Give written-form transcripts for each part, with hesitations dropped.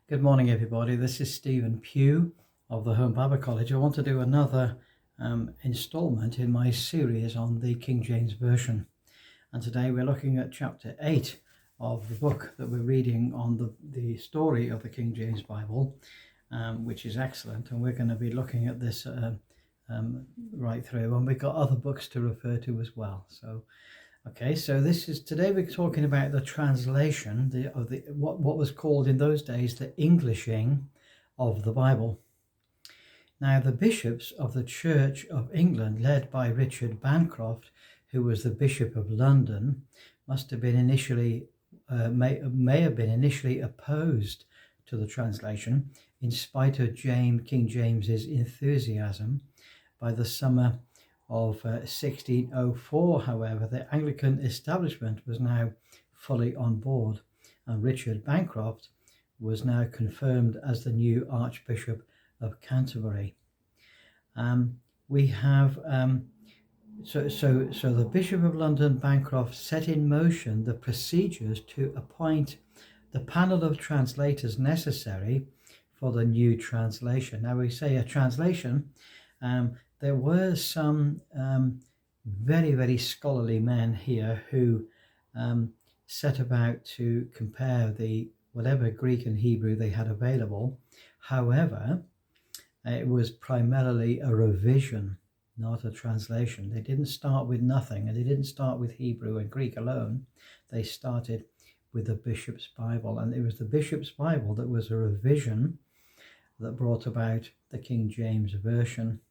Good morning, everybody. This is Stephen Pugh of the Home Bible College. I want to do another installment in my series on the King James Version. And today we're looking at chapter 8 of the book that we're reading on the story of the King James Bible, which is excellent. And we're going to be looking at this right through. And we've got other books to refer to as well. Okay, so today we're talking about the translation of what was called in those days the Englishing of the Bible. Now, the bishops of the Church of England, led by Richard Bancroft, who was the Bishop of London, must have been may have been initially opposed to the translation, in spite of King James's enthusiasm. By the summer of 1604, however, the Anglican establishment was now fully on board, and Richard Bancroft was now confirmed as the new Archbishop of Canterbury. So the Bishop of London, Bancroft, set in motion the procedures to appoint the panel of translators necessary for the new translation. Now, we say a translation. There were some very, very scholarly men here who set about to compare whatever Greek and Hebrew they had available. However, it was primarily a revision, not a translation. They didn't start with nothing, and they didn't start with Hebrew and Greek alone. They started with the Bishop's Bible, and it was the Bishop's Bible that was a revision that brought about the King James Version.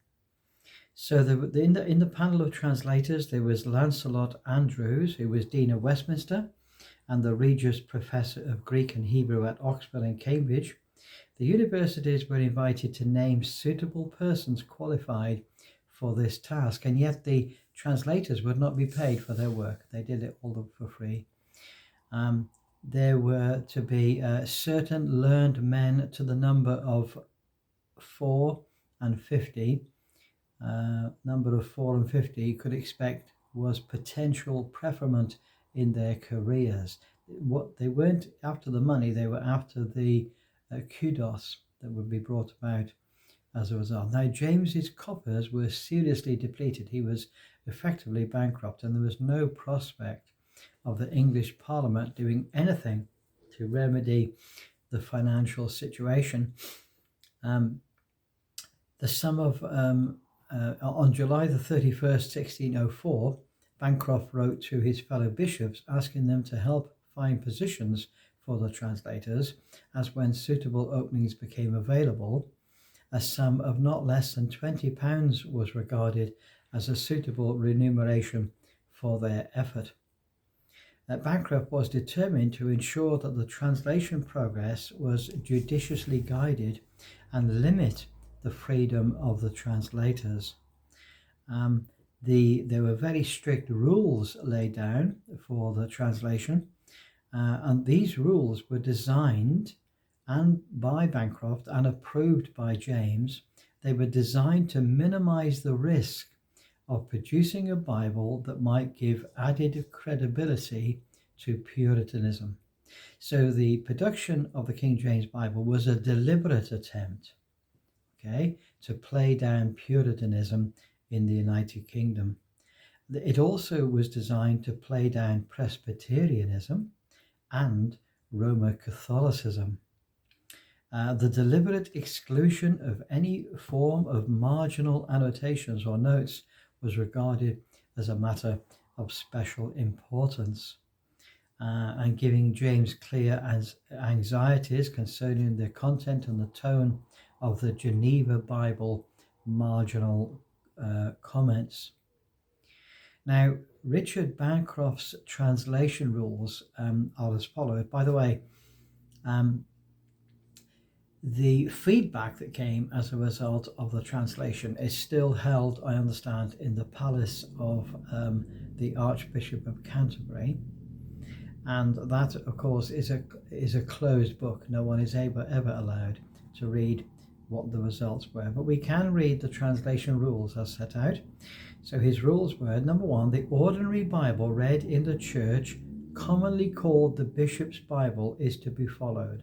So in the panel of translators, there was Lancelot Andrews, who was Dean of Westminster and the Regius Professor of Greek and Hebrew at Oxford and Cambridge. The universities were invited to name suitable persons qualified for this task, and yet the translators would not be paid for their work. They did it all for free. There were to be certain learned men to the number of 4 and 50. Number of 4 and 50 you could expect was potential preferment in their careers. What they weren't after the money, they were after the kudos that would be brought about as a result. Now, James's coffers were seriously depleted. He was effectively bankrupt, and there was no prospect of the English Parliament doing anything to remedy the financial situation. The sum of on July the 31st, 1604, Bancroft wrote to his fellow bishops asking them to help find positions for the translators, as when suitable openings became available, a sum of not less than £20 was regarded as a suitable remuneration for their effort. Bancroft was determined to ensure that the translation progress was judiciously guided and limit the freedom of the translators. There were very strict rules laid down for the translation, and these rules were designed by Bancroft and approved by James. They were designed to minimize the risk of producing a Bible that might give added credibility to Puritanism. So the production of the King James Bible was a deliberate attempt, to play down Puritanism in the United Kingdom. It also was designed to play down Presbyterianism and Roman Catholicism. The deliberate exclusion of any form of marginal annotations or notes was regarded as a matter of special importance, and giving James clear anxieties concerning the content and the tone of the Geneva Bible marginal comments. Now, Richard Bancroft's translation rules are as follows. By the way, the feedback that came as a result of the translation is still held, I understand, in the palace of the Archbishop of Canterbury, and that, of course, is a closed book. No one is ever allowed to read what the results were, but we can read the translation rules as set out. So his rules were: number 1, the ordinary Bible read in the church, commonly called the Bishop's Bible, is to be followed.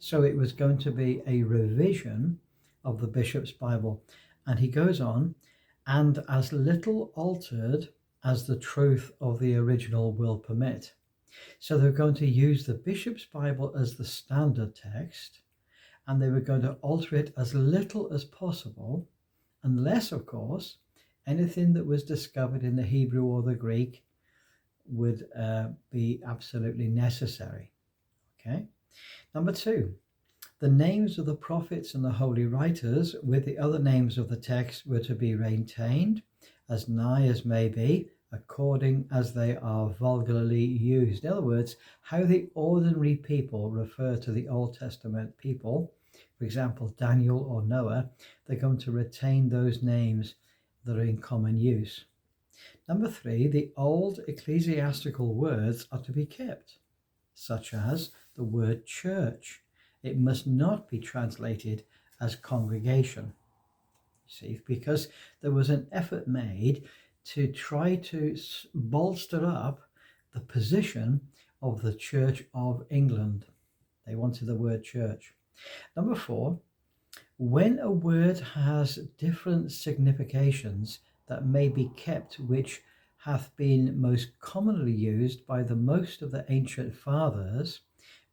So it was going to be a revision of the bishop's Bible. And he goes on, and as little altered as the truth of the original will permit. So they're going to use the bishop's Bible as the standard text, and they were going to alter it as little as possible, unless, of course, anything that was discovered in the Hebrew or the Greek would be absolutely necessary. Okay. Number 2, the names of the prophets and the holy writers with the other names of the text were to be retained as nigh as may be, according as they are vulgarly used. In other words, how the ordinary people refer to the Old Testament people, for example, Daniel or Noah, they're going to retain those names that are in common use. Number 3, the old ecclesiastical words are to be kept, such as the word church. It must not be translated as congregation. See, because there was an effort made to try to bolster up the position of the Church of England. They wanted the word church. Number 4, when a word has different significations that may be kept, which hath been most commonly used by the most of the ancient fathers,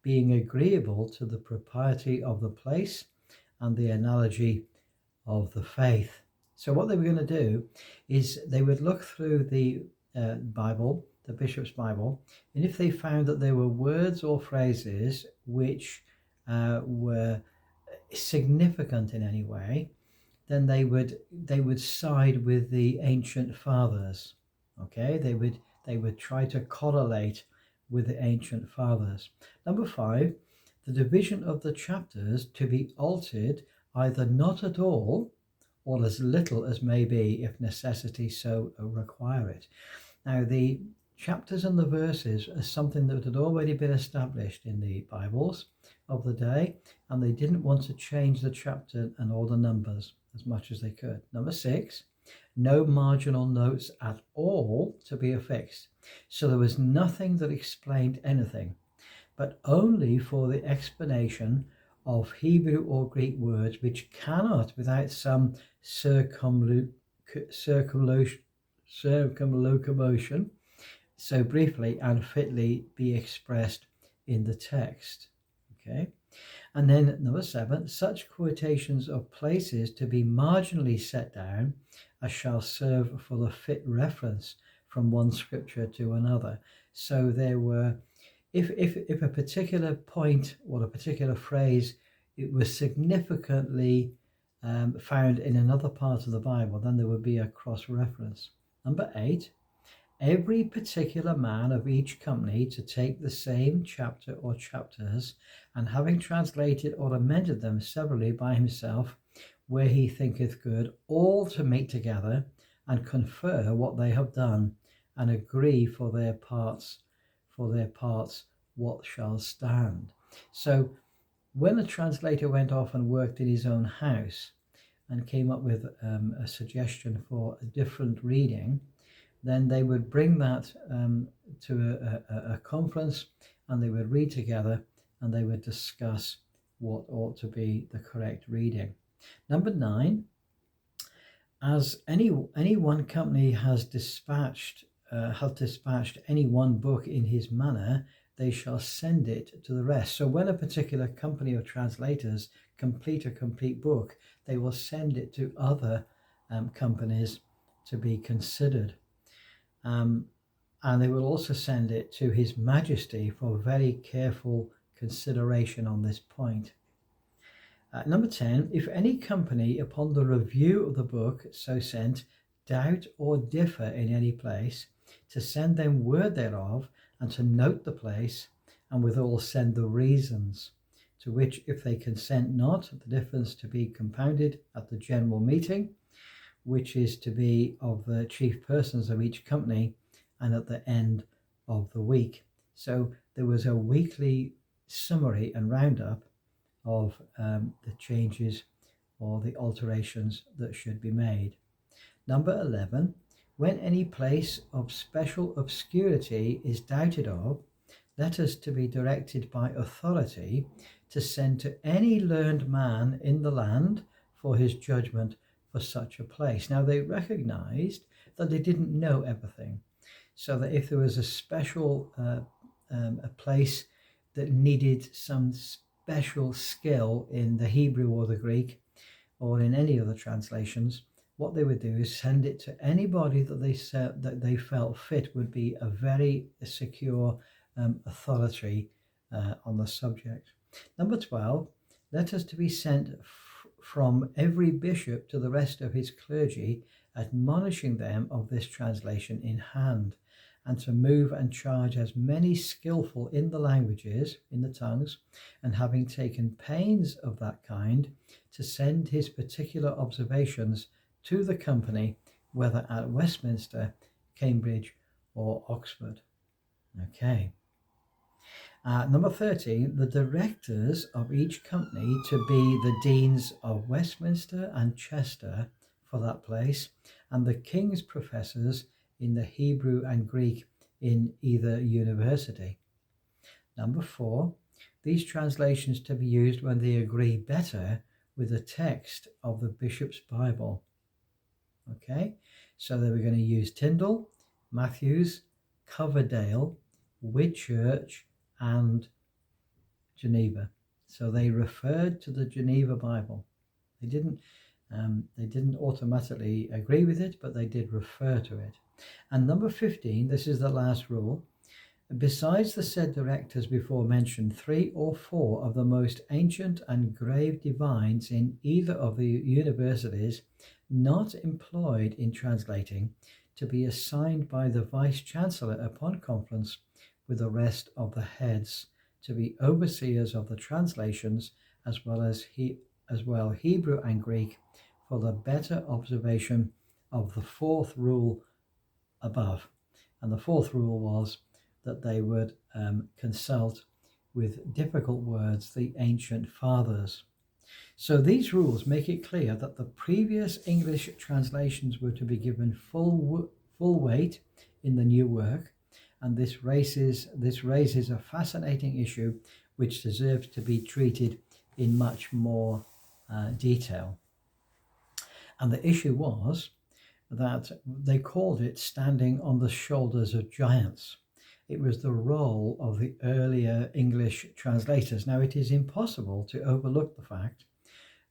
being agreeable to the propriety of the place and the analogy of the faith. So what they were going to do is they would look through the Bible, the bishop's Bible, and if they found that there were words or phrases which were significant in any way, then they would side with the ancient fathers. Okay, they would try to correlate with the ancient fathers. Number 5, the division of the chapters to be altered either not at all or as little as may be, if necessity so require it. Now, the chapters and the verses are something that had already been established in the Bibles of the day, and they didn't want to change the chapter and all the numbers as much as they could. Number 6, no marginal notes at all to be affixed. So there was nothing that explained anything, but only for the explanation of Hebrew or Greek words which cannot, without some circumlocution, so briefly and fitly be expressed in the text. Okay. And then number 7, such quotations of places to be marginally set down as shall serve for the fit reference from one scripture to another. So there were, if a particular point or a particular phrase, it was significantly found in another part of the Bible, then there would be a cross-reference. Number 8, every particular man of each company to take the same chapter or chapters, and having translated or amended them severally by himself, where he thinketh good, all to meet together and confer what they have done, and agree for their parts what shall stand. So when a translator went off and worked in his own house and came up with a suggestion for a different reading, then they would bring that to a conference, and they would read together, and they would discuss what ought to be the correct reading. Number 9, as any one company has dispatched any one book in his manner, they shall send it to the rest. So when a particular company of translators complete a complete book, they will send it to other companies to be considered. And they will also send it to His Majesty for very careful consideration on this point. Number 10, if any company upon the review of the book so sent doubt or differ in any place, to send them word thereof, and to note the place, and withal send the reasons, to which if they consent not, the difference to be compounded at the general meeting, which is to be of the chief persons of each company, and at the end of the week. So there was a weekly summary and roundup of the changes or the alterations that should be made. Number 11, when any place of special obscurity is doubted of, letters to be directed by authority to send to any learned man in the land for his judgment for such a place. Now they recognized that they didn't know everything, so that if there was a special a place that needed some special skill in the Hebrew or the Greek or in any other translations, what they would do is send it to anybody that they said that they felt fit would be a very secure authority on the subject. Number 12, letters to be sent from every bishop to the rest of his clergy, admonishing them of this translation in hand, and to move and charge as many skillful in the languages, in the tongues, and having taken pains of that kind, to send his particular observations to the company, whether at Westminster, Cambridge, or Oxford. Okay. Number 13, the directors of each company to be the deans of Westminster and Chester for that place, and the king's professors in the Hebrew and Greek in either university. Number 4, these translations to be used when they agree better with the text of the bishop's Bible. Okay, so they were going to use Tyndale, Matthews, Coverdale, Whitchurch, and Geneva. So they referred to the Geneva Bible. They didn't automatically agree with it, but they did refer to it. And number 15, this is the last rule. Besides the said directors before mentioned, 3 or 4 of the most ancient and grave divines in either of the universities not employed in translating, to be assigned by the vice-chancellor upon conference with the rest of the heads, to be overseers of the translations, as well Hebrew and Greek, for the better observation of the 4th rule above. And the 4th rule was that they would consult with difficult words the ancient fathers. So these rules make it clear that the previous English translations were to be given full weight in the new work, and this raises a fascinating issue which deserves to be treated in much more detail. And the issue was that they called it standing on the shoulders of giants. It was the role of the earlier English translators. Now, it is impossible to overlook the fact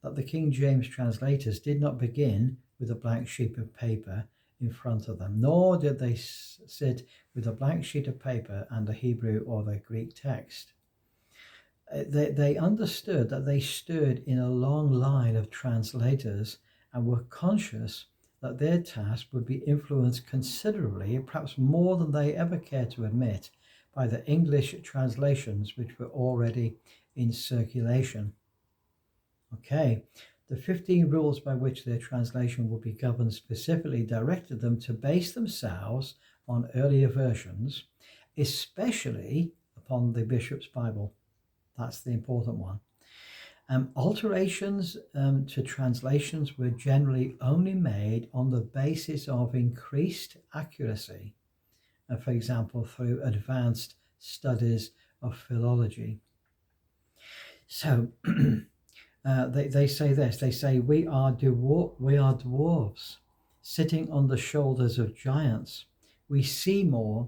that the King James translators did not begin with a blank sheet of paper in front of them, nor did they sit with a blank sheet of paper and a Hebrew or the Greek text. They understood that they stood in a long line of translators and were conscious that their task would be influenced considerably, perhaps more than they ever cared to admit, by the English translations which were already in circulation. Okay, the 15 rules by which their translation would be governed specifically directed them to base themselves on earlier versions, especially upon the Bishop's Bible. That's the important one. Alterations to translations were generally only made on the basis of increased accuracy, for example, through advanced studies of philology. So they say this, they say, we are dwarves sitting on the shoulders of giants. We see more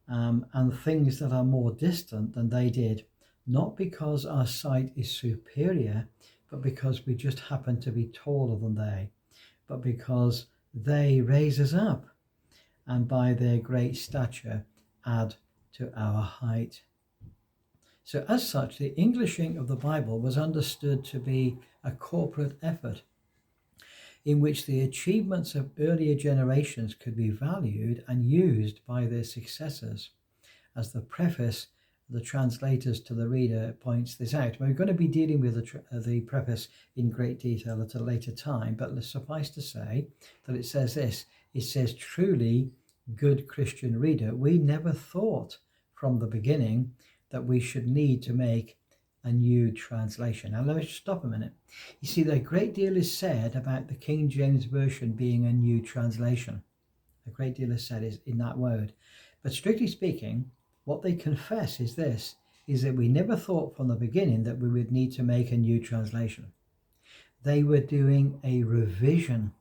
and things that are more distant than they did, not because our sight is superior, but because we just happen to be taller than they, but because they raise us up, and by their great stature add to our height. So as such, the Englishing of the Bible was understood to be a corporate effort in which the achievements of earlier generations could be valued and used by their successors. As the preface, the translators to the reader points this out. We're going to be dealing with the preface in great detail at a later time, but suffice to say that it says this. It says, truly, good Christian reader, we never thought from the beginning that we should need to make a new translation. Now, let's stop a minute. You see, a great deal is said about the King James Version being a new translation. A great deal is said in that word. But strictly speaking, what they confess is this, is that we never thought from the beginning that we would need to make a new translation. They were doing a revision.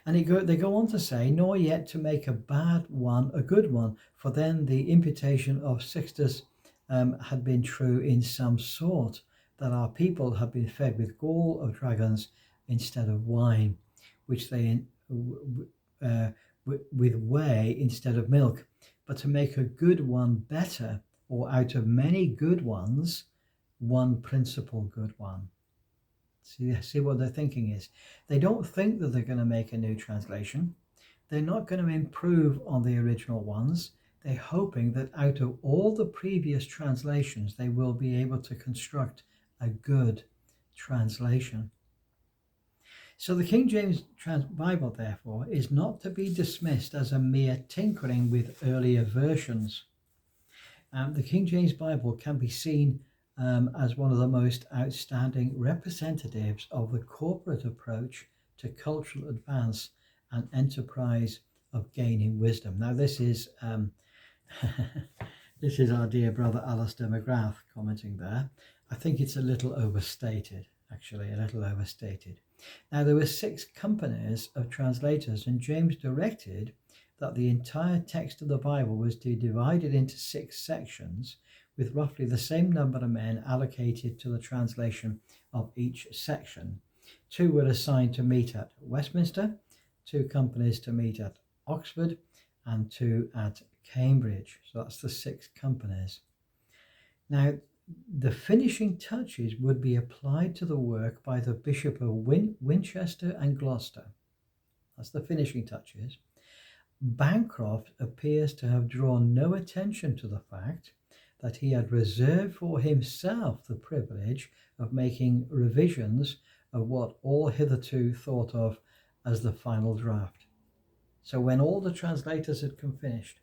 And they go on to say, nor yet to make a bad one a good one, for then the imputation of Sixtus had been true in some sort, that our people had been fed with gall of dragons instead of wine, which they with whey instead of milk, but to make a good one better, or out of many good ones, one principal good one. See what their thinking is. They don't think that they're going to make a new translation. They're not going to improve on the original ones. They're hoping that out of all the previous translations, they will be able to construct a good translation. So the King James Bible, therefore, is not to be dismissed as a mere tinkering with earlier versions. The King James Bible can be seen as one of the most outstanding representatives of the corporate approach to cultural advance and enterprise of gaining wisdom. Now, this is this is our dear brother Alistair McGrath commenting there. I think it's a little overstated, actually, a little overstated. Now, there were 6 companies of translators, and James directed that the entire text of the Bible was to be divided into 6 sections, with roughly the same number of men allocated to the translation of each section. 2 were assigned to meet at Westminster, 2 companies to meet at Oxford, and 2 at Cambridge. So that's the 6 companies. Now, the finishing touches would be applied to the work by the Bishop of Winchester and Gloucester. That's the finishing touches. Bancroft appears to have drawn no attention to the fact that he had reserved for himself the privilege of making revisions of what all hitherto thought of as the final draft. So when all the translators had finished,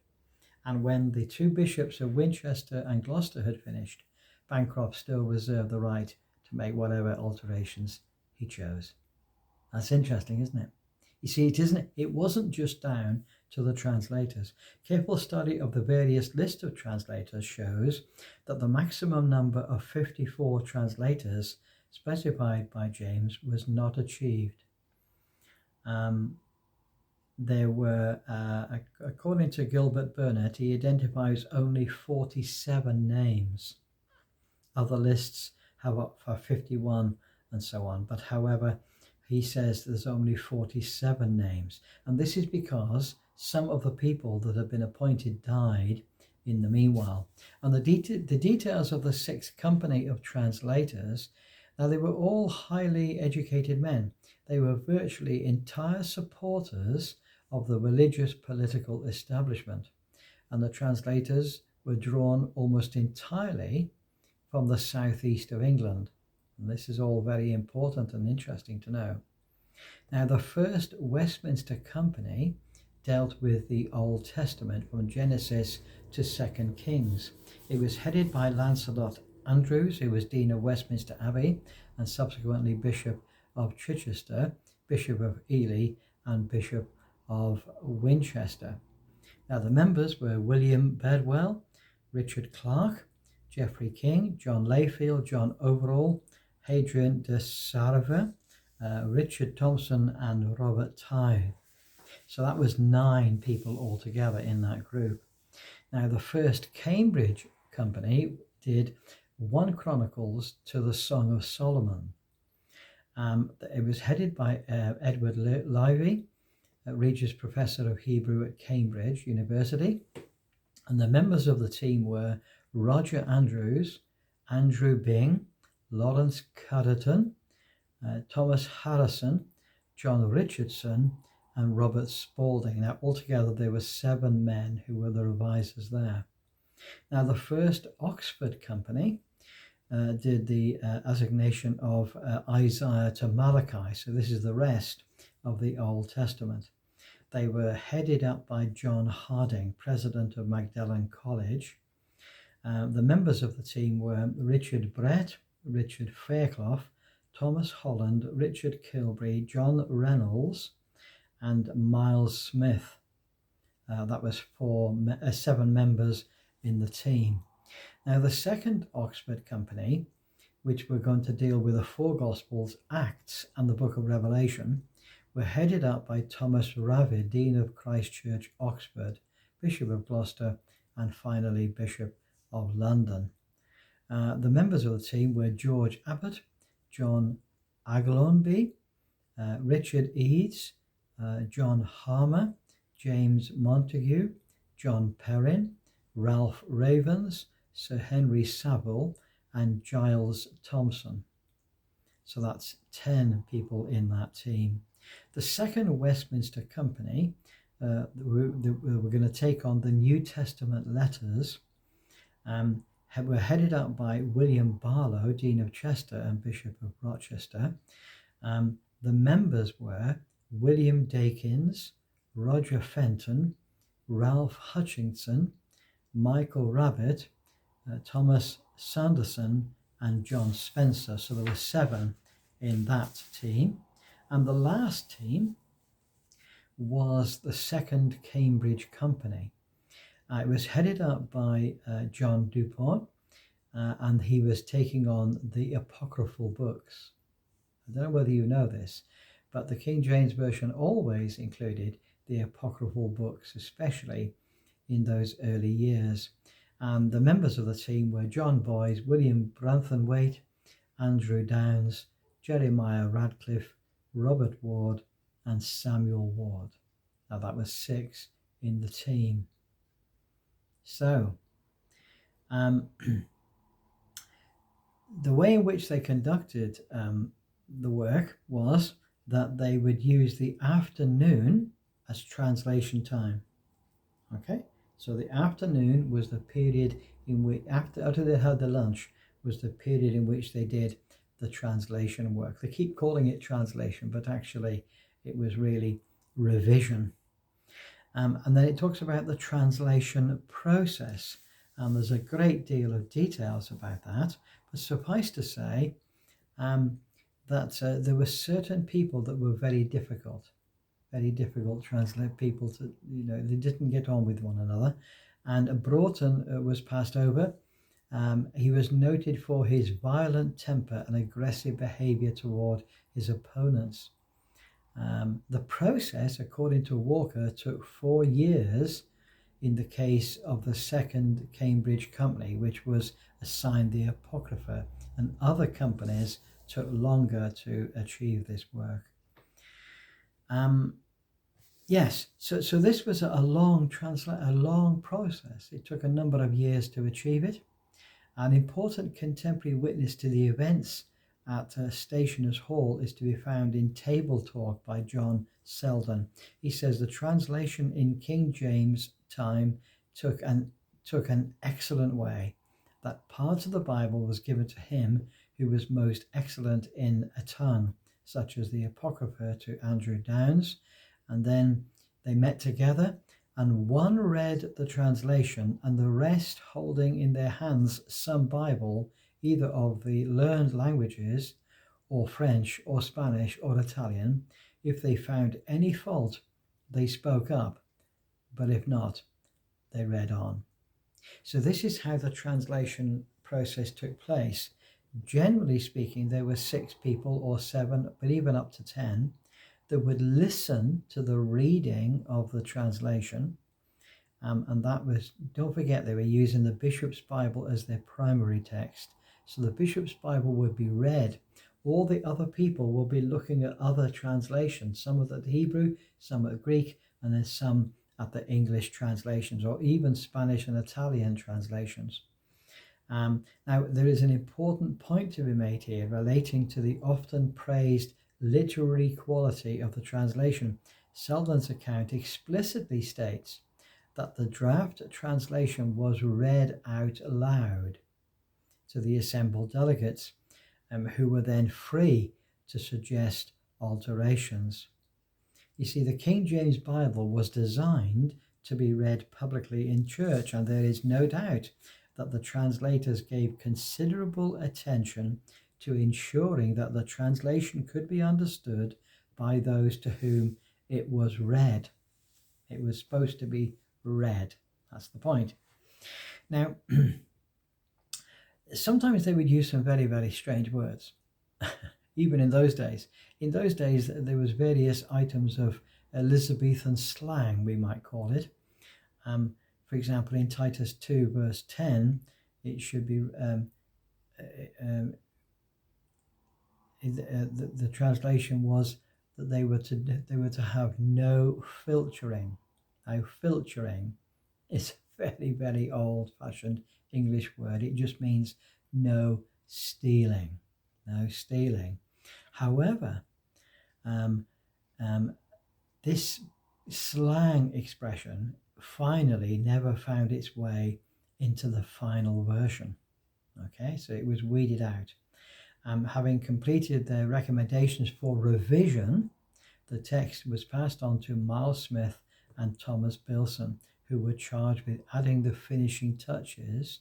and when the 2 bishops of Winchester and Gloucester had finished, Bancroft still reserved the right to make whatever alterations he chose. That's interesting, isn't it? You see, it wasn't just down to the translators. Careful study of the various list of translators shows that the maximum number of 54 translators specified by James was not achieved. There were, according to Gilbert Burnett, he identifies only 47 names. Other lists have up for 51 and so on. But however, he says there's only 47 names. And this is because some of the people that have been appointed died in the meanwhile. And the details of the 6th company of translators, now they were all highly educated men. They were virtually entire supporters of the religious political establishment. And the translators were drawn almost entirely from the southeast of England. And this is all very important and interesting to know. Now, the first Westminster Company dealt with the Old Testament from Genesis to 2 Kings. It was headed by Lancelot Andrews, who was Dean of Westminster Abbey and subsequently Bishop of Chichester, Bishop of Ely, and Bishop of Winchester. Now, the members were William Bedwell, Richard Clark, Geoffrey King, John Layfield, John Overall, Hadrian de Sarve, Richard Thompson, and Robert Tye. So that was 9 people altogether in that group. Now, the first Cambridge Company did 1 Chronicles to the Song of Solomon. It was headed by Edward Livy, Regius Professor of Hebrew at Cambridge University. And the members of the team were Roger Andrews, Andrew Byng, Lawrence Cudderton, Thomas Harrison, John Richardson, and Robert Spalding. Now, altogether, there were 7 men who were the revisers there. Now, the first Oxford Company did the assignation of Isaiah to Malachi. So this is the rest of the Old Testament. They were headed up by John Harding, president of Magdalen College. The members of the team were Richard Brett, Richard Fairclough, Thomas Holland, Richard Kilbury, John Reynolds, and Miles Smith. That was 7 members in the team. Now, the second Oxford Company, which were going to deal with the four Gospels, Acts, and the book of Revelation, were headed up by Thomas Ravid, Dean of Christ Church, Oxford, Bishop of Gloucester, and finally Bishop of London. The members of the team were George Abbott, John Aglonby, Richard Eads, John Harmer, James Montague, John Perrin, Ralph Ravens, Sir Henry Saville, and Giles Thompson. So that's 10 people in that team. The second Westminster Company were going to take on the New Testament letters, were headed up by William Barlow, Dean of Chester and Bishop of Rochester. The members were William Dakins, Roger Fenton, Ralph Hutchinson, Michael Rabbit, Thomas Sanderson, and John Spencer. So there were 7 in that team. And the last team was the second Cambridge Company. It was headed up by John Dupont, and he was taking on the apocryphal books. I don't know whether you know this, but the King James Version always included the apocryphal books, especially in those early years. And the members of the team were John Boyes, William Branthwaite, Andrew Downes, Jeremiah Radcliffe, Robert Ward, and Samuel Ward. Now that was 6 in the team. So, the way in which they conducted the work was that they would use the afternoon as translation time. Okay, so the afternoon was the period in which, after they had the lunch, was the period in which they did the translation work. They keep calling it translation, but actually it was really revision. And then it talks about the translation process, and there's a great deal of details about that. But suffice to say that there were certain people that were very difficult translate people to, they didn't get on with one another. And Broughton was passed over. He was noted for his violent temper and aggressive behavior toward his opponents. The process, according to Walker, took 4 years in the case of the second Cambridge Company, which was assigned the Apocrypha, and other companies took longer to achieve this work. Yes, so this was a long process. It took a number of years to achieve it. An important contemporary witness to the events at Stationers' Hall is to be found in Table Talk by John Selden. He says the translation in King James time took an excellent way, that part of the Bible was given to him who was most excellent in a tongue, such as the Apocrypha to Andrew Downes, and then they met together, and one read the translation, and the rest holding in their hands some Bible, either of the learned languages, or French, or Spanish, or Italian. If they found any fault, they spoke up, but if not, they read on. So this is how the translation process took place. Generally speaking, there were 6 people or 7, but even up to 10, that would listen to the reading of the translation. And that was, don't forget, they were using the Bishop's Bible as their primary text. So the Bishop's Bible would be read. All the other people will be looking at other translations, some of the Hebrew, some at Greek, and then some at the English translations, or even Spanish and Italian translations. Now, there is an important point to be made here relating to the often praised literary quality of the translation. Selden's account explicitly states that the draft translation was read out loud to the assembled delegates, who were then free to suggest alterations. You see, the King James Bible was designed to be read publicly in church, and there is no doubt that the translators gave considerable attention to ensuring that the translation could be understood by those to whom it was read. It was supposed to be read. That's the point. Now, sometimes they would use some very, very strange words, even in those days. In those days, there was various items of Elizabethan slang, we might call it. For example, in Titus 2, verse 10, it should be the translation was that they were to have no filtering. Now, filtering is a very, very old-fashioned English word. It just means no stealing. No stealing. However, this slang expression finally never found its way into the final version. Okay, so it was weeded out. Having completed their recommendations for revision, the text was passed on to Miles Smith and Thomas Bilson, who were charged with adding the finishing touches.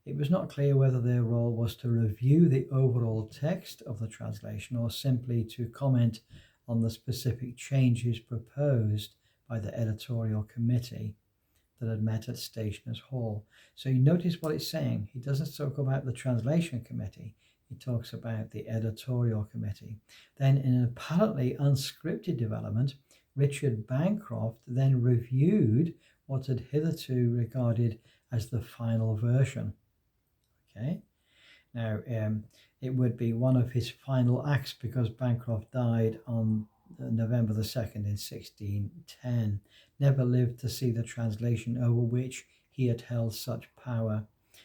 It was not clear whether their role was to review the overall text of the translation or simply to comment on the specific changes proposed by the editorial committee that had met at Stationers' Hall. So you notice what it's saying. He doesn't talk about the translation committee. He talks about the editorial committee. Then in an apparently unscripted development, Richard Bancroft then reviewed what had hitherto regarded as the final version. Okay. Now, it would be one of his final acts because Bancroft died on November the 2nd in 1610, never lived to see the translation over which he had held such power.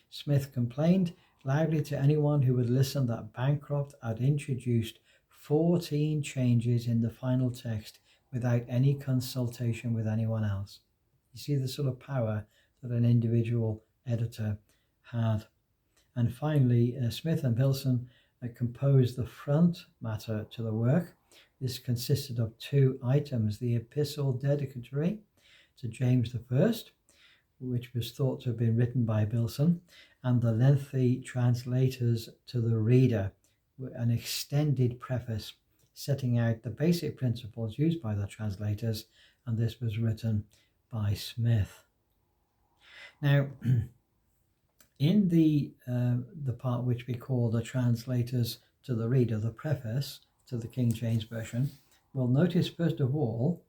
Smith complained loudly to anyone who would listen that Bancroft had introduced 14 changes in the final text without any consultation with anyone else. You see the sort of power that an individual editor had. And finally, Smith and Bilson composed the front matter to the work. This consisted of 2 items: the epistle dedicatory to James I, which was thought to have been written by Bilson, and the lengthy translators to the reader, an extended preface setting out the basic principles used by the translators, and this was written by Smith. Now, in the part which we call the translators to the reader, the preface to the King James Version, we'll notice first of all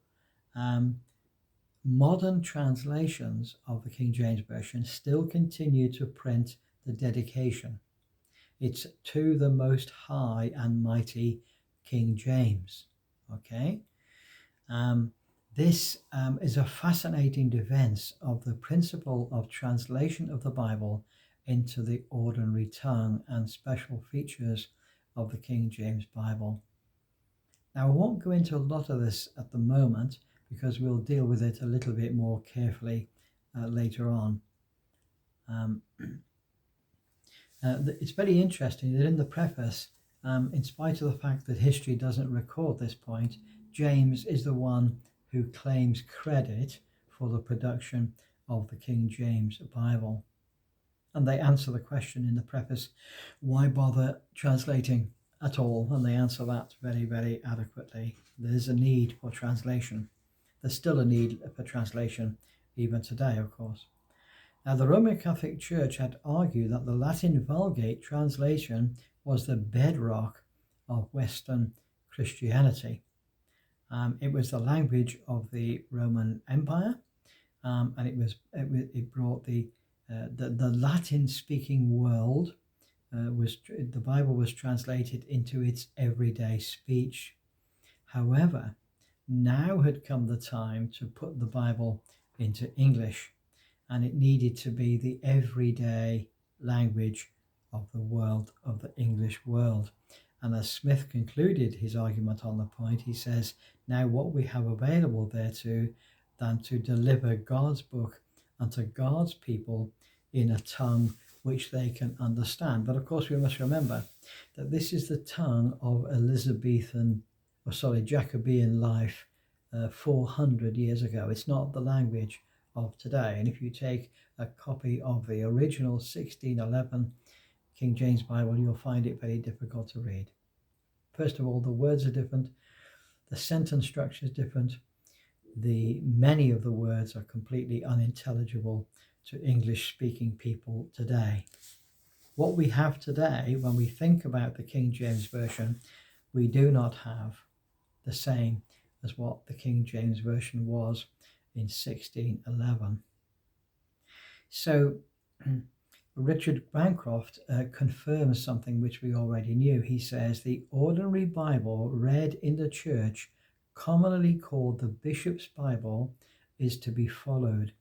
modern translations of the King James Version still continue to print the dedication. It's to the Most High and Mighty King James. Okay. This is a fascinating defense of the principle of translation of the Bible into the ordinary tongue and special features of the King James Bible. Now, I won't go into a lot of this at the moment because we'll deal with it a little bit more carefully later on. It's very interesting that in the preface, in spite of the fact that history doesn't record this point, James is the one who claims credit for the production of the King James Bible. And they answer the question in the preface, why bother translating at all? And they answer that very, very adequately. There's a need for translation. There's still a need for translation even today, of course. Now, the Roman Catholic Church had argued that the Latin Vulgate translation was the bedrock of Western Christianity. It was the language of the Roman Empire, and it brought the Latin-speaking world. The Bible was translated into its everyday speech. However, now had come the time to put the Bible into English, and it needed to be the everyday language of the world, of the English world. And as Smith concluded his argument on the point, he says, now what we have available thereto than to deliver God's book unto God's people in a tongue which they can understand. But of course we must remember that this is the tongue of Jacobean life 400 years ago. It's not the language of today. And if you take a copy of the original 1611 King James Bible, you'll find it very difficult to read. First of all, the words are different, the sentence structure is different, many of the words are completely unintelligible to English-speaking people today. what we have today, when we think about the King James Version, we do not have the same as what the King James Version was in 1611. So Richard Bancroft confirms something which we already knew. He says the ordinary Bible read in the church, commonly called the Bishop's Bible, is to be followed,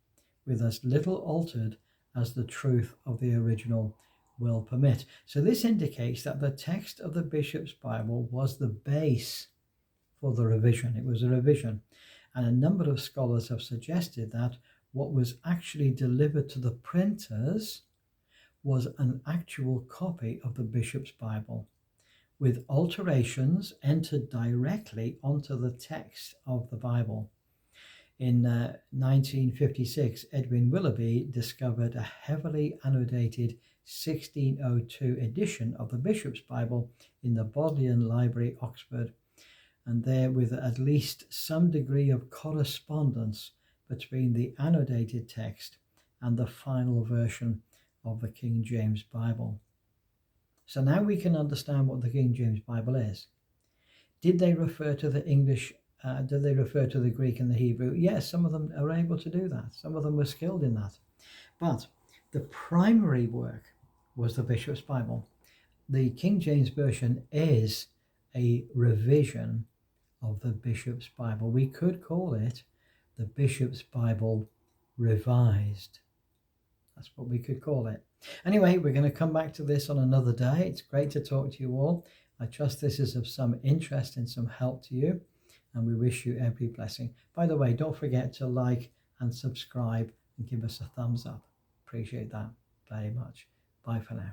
with as little altered as the truth of the original will permit. So this indicates that the text of the Bishop's Bible was the base for the revision. It was a revision. And a number of scholars have suggested that what was actually delivered to the printers was an actual copy of the Bishop's Bible, with alterations entered directly onto the text of the Bible. In 1956, Edwin Willoughby discovered a heavily annotated 1602 edition of the Bishop's Bible in the Bodleian Library, Oxford, and there with at least some degree of correspondence between the annotated text and the final version of the King James Bible. So now we can understand what the King James Bible is. Did they refer to the English? Did they refer to the Greek and the Hebrew? Yes, some of them are able to do that. Some of them were skilled in that. But the primary work was the Bishop's Bible. The King James Version is a revision of the Bishop's Bible. We could call it the Bishop's Bible Revised. That's what we could call it. Anyway, we're going to come back to this on another day. It's great to talk to you all. I trust this is of some interest and some help to you, and we wish you every blessing. By the way, don't forget to like and subscribe and give us a thumbs up. Appreciate that very much. Bye for now.